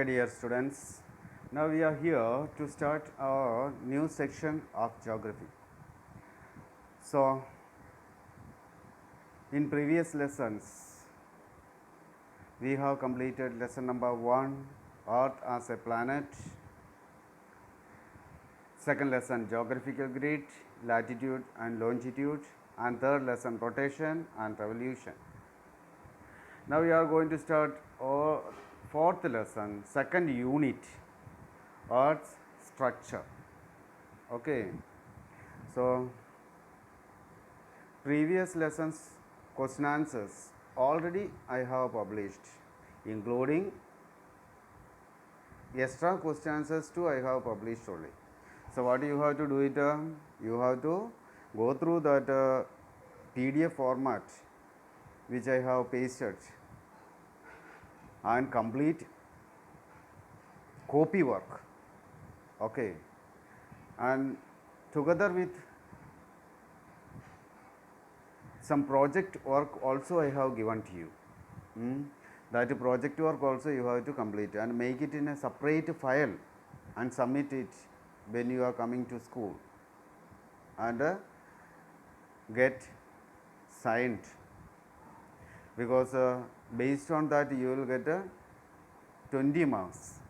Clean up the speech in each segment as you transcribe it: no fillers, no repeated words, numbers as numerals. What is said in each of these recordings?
Okay, dear students, now we are here to start our new section of geography. So, in previous lessons, we have completed lesson number 1, Earth as a planet. Second lesson, geographical grid, latitude and longitude. And third lesson, rotation and revolution. Now we are going to start our fourth lesson, second unit, Earth's structure. Okay, so previous lessons question answers already I have published, including extra question answers too I have published only. So what you have to do it, you have to go through that PDF format which I have pasted and complete copy work. Okay, and together with some project work also I have given to you. That project work also you have to complete and make it in a separate file and submit it when you are coming to school and get signed, because based on that you will get 20 marks.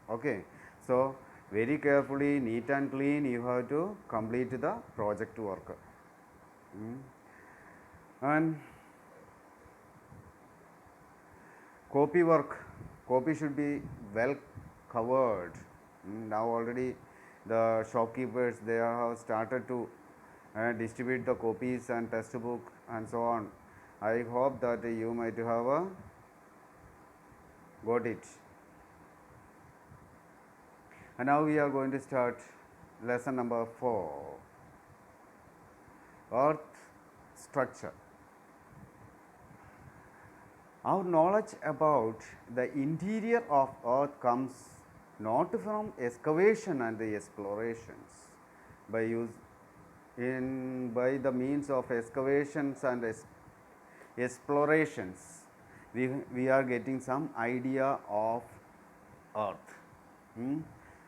Okay, so very carefully, neat and clean, you have to complete the project work. And copy work, copy should be well covered. Now already the shopkeepers, they have started to distribute the copies and textbook and so on. I hope that you might have got it. And now we are going to start lesson number 4, Earth structure. Our knowledge about the interior of Earth comes not from excavation and the explorations. By the means of excavations and explorations, we are getting some idea of Earth.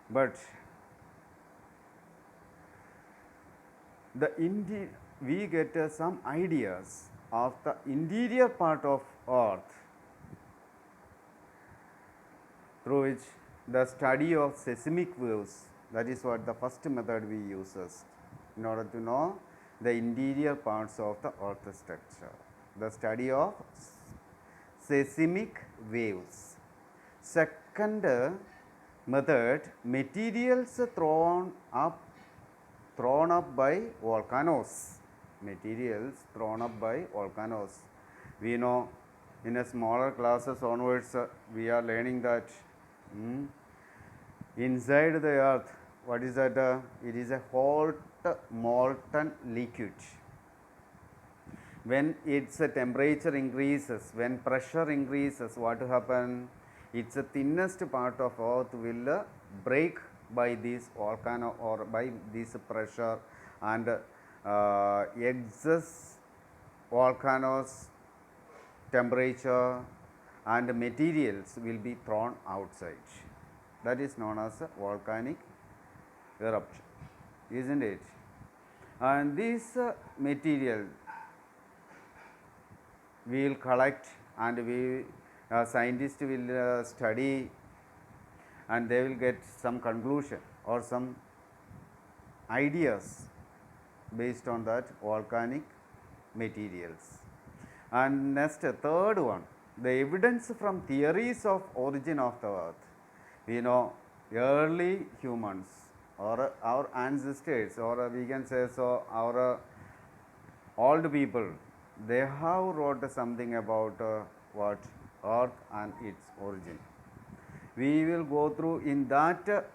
But we get some ideas of the interior part of Earth through which the study of seismic waves, that is what the first method we uses in order to know the interior parts of the Earth structure, the study of seismic waves. Second method, materials thrown up by volcanoes. Materials thrown up by volcanoes. We know in a smaller classes onwards we are learning that inside the earth, what is that? It is a hot molten liquid. When its temperature increases, when pressure increases, what will happen? Its thinnest part of earth will break by this volcano or by this pressure, and excess volcanoes temperature and materials will be thrown outside. That is known as volcanic eruption, isn't it? And this material we will collect, and scientists will study, and they will get some conclusion or some ideas based on that volcanic materials. And next, third one, the evidence from theories of origin of the earth. We know early humans or our ancestors, or we can say so our old people, they have wrote something about what earth and its origin. We will go through in that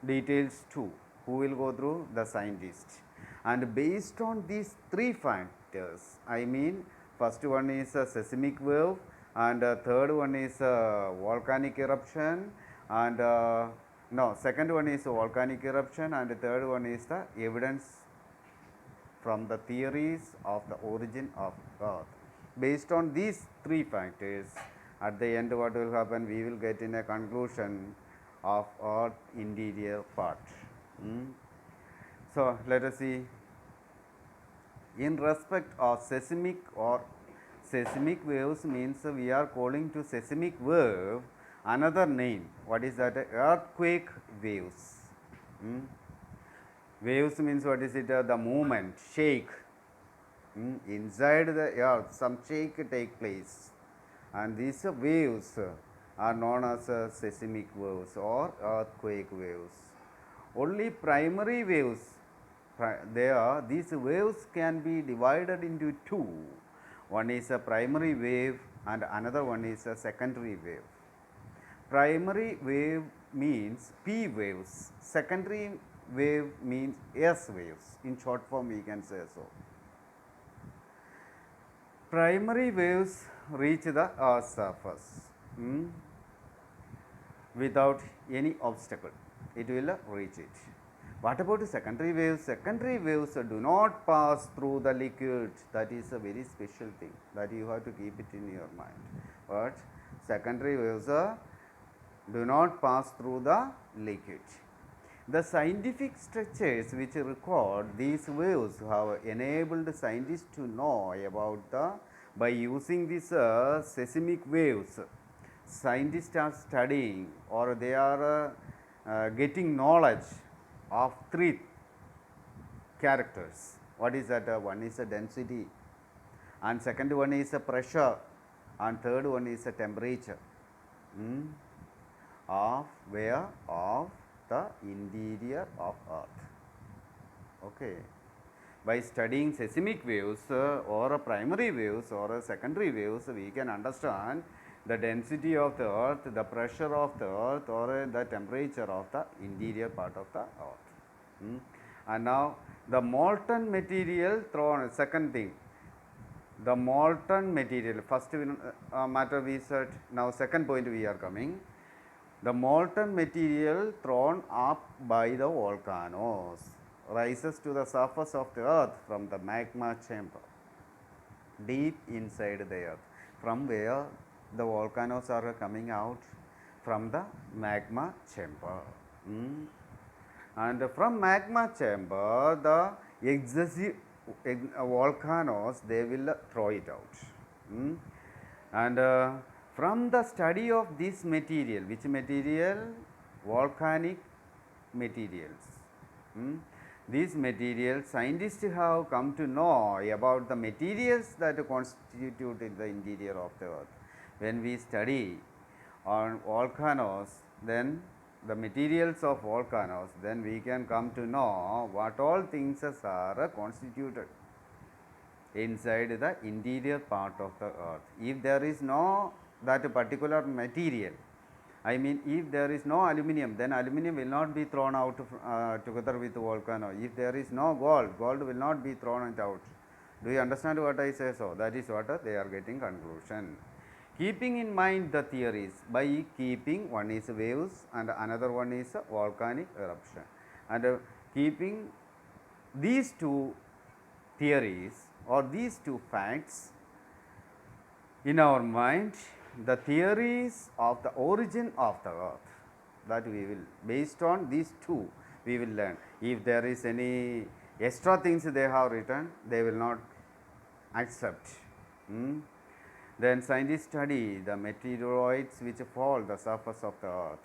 details too. Who will go through? The scientists. And based on these three factors, I mean, first one is a seismic wave, and third one is volcanic eruption, and second one is volcanic eruption, and the third one is the evidence from the theories of the origin of earth. Based on these three factors, At the end, what will happen? We will get in a conclusion of Earth interior part. Mm. So, let us see. In respect of seismic waves means we are calling to seismic wave another name. What is that? Earthquake waves. Mm. Waves means what is it? The movement, shake. Inside the earth, some shake take place, and these waves are known as seismic waves or earthquake waves. Only primary waves, these waves can be divided into two. One is a primary wave and another one is a secondary wave. Primary wave means P waves, secondary wave means S waves. In short form, we can say so. Primary waves reach the Earth's surface without any obstacle. It will reach it. What about the secondary waves? Secondary waves do not pass through the liquid. That is a very special thing that you have to keep it in your mind. But secondary waves do not pass through the liquid. The scientific structures which record these waves have enabled scientists to know about by using these seismic waves. Scientists are studying or they are getting knowledge of three characters. What is that? One is a density, and second one is a pressure, and third one is a temperature. Of where? Of the interior of Earth. Okay. By studying seismic waves or primary waves or secondary waves, we can understand the density of the Earth, the pressure of the Earth or the temperature of the interior part of the Earth. And now the molten material thrown, second thing, the molten material, first matter we said, now second point we are coming. The molten material thrown up by the volcanoes rises to the surface of the earth from the magma chamber deep inside the earth. From where the volcanoes are coming out? From the magma chamber. And from magma chamber, the excessive volcanoes, they will throw it out. And from the study of this material, which material? Volcanic materials. These materials, scientists have come to know about the materials that constitute the interior of the earth. When we study on volcanoes, then the materials of volcanoes, then we can come to know what all things are constituted inside the interior part of the earth. If there is no that particular material, I mean if there is no aluminum, then aluminum will not be thrown out together with the volcano. If there is no gold, gold will not be thrown out. Do you understand what I say? So that is what they are getting conclusion. Keeping in mind the theories, by keeping, one is waves and another one is volcanic eruption, and keeping these two theories or these two facts in our mind, the theories of the origin of the earth, that we will, based on these two, we will learn. If there is any extra things they have written, they will not accept. Then scientists study the meteoroids which fall the surface of the earth.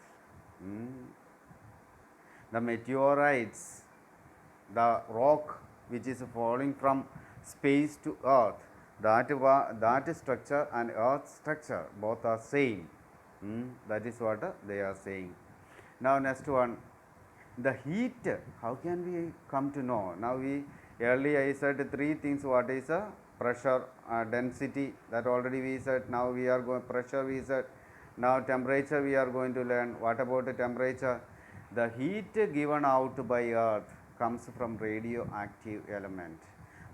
The meteorites, the rock which is falling from space to earth, that structure and earth structure both are same. That is what they are saying. Now next one, the heat, how can we come to know? Now earlier I said three things. What is pressure, density, that already we said. Now we are going pressure, we said. Now temperature we are going to learn. What about the temperature? The heat given out by earth comes from radioactive element.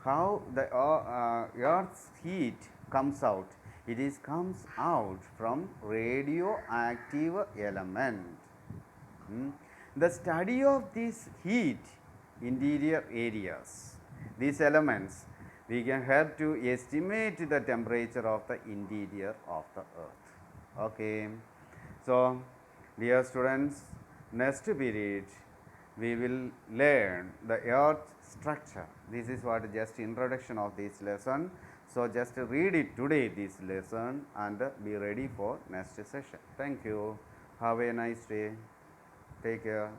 How the earth's heat comes out? It comes out from radioactive element. The study of this heat interior areas, these elements, we can help to estimate the temperature of the interior of the earth. Okay. So, dear students, next period we will learn the earth structure. This is what just introduction of this lesson. So, just read it today this lesson and be ready for next session. Thank you. Have a nice day. Take care.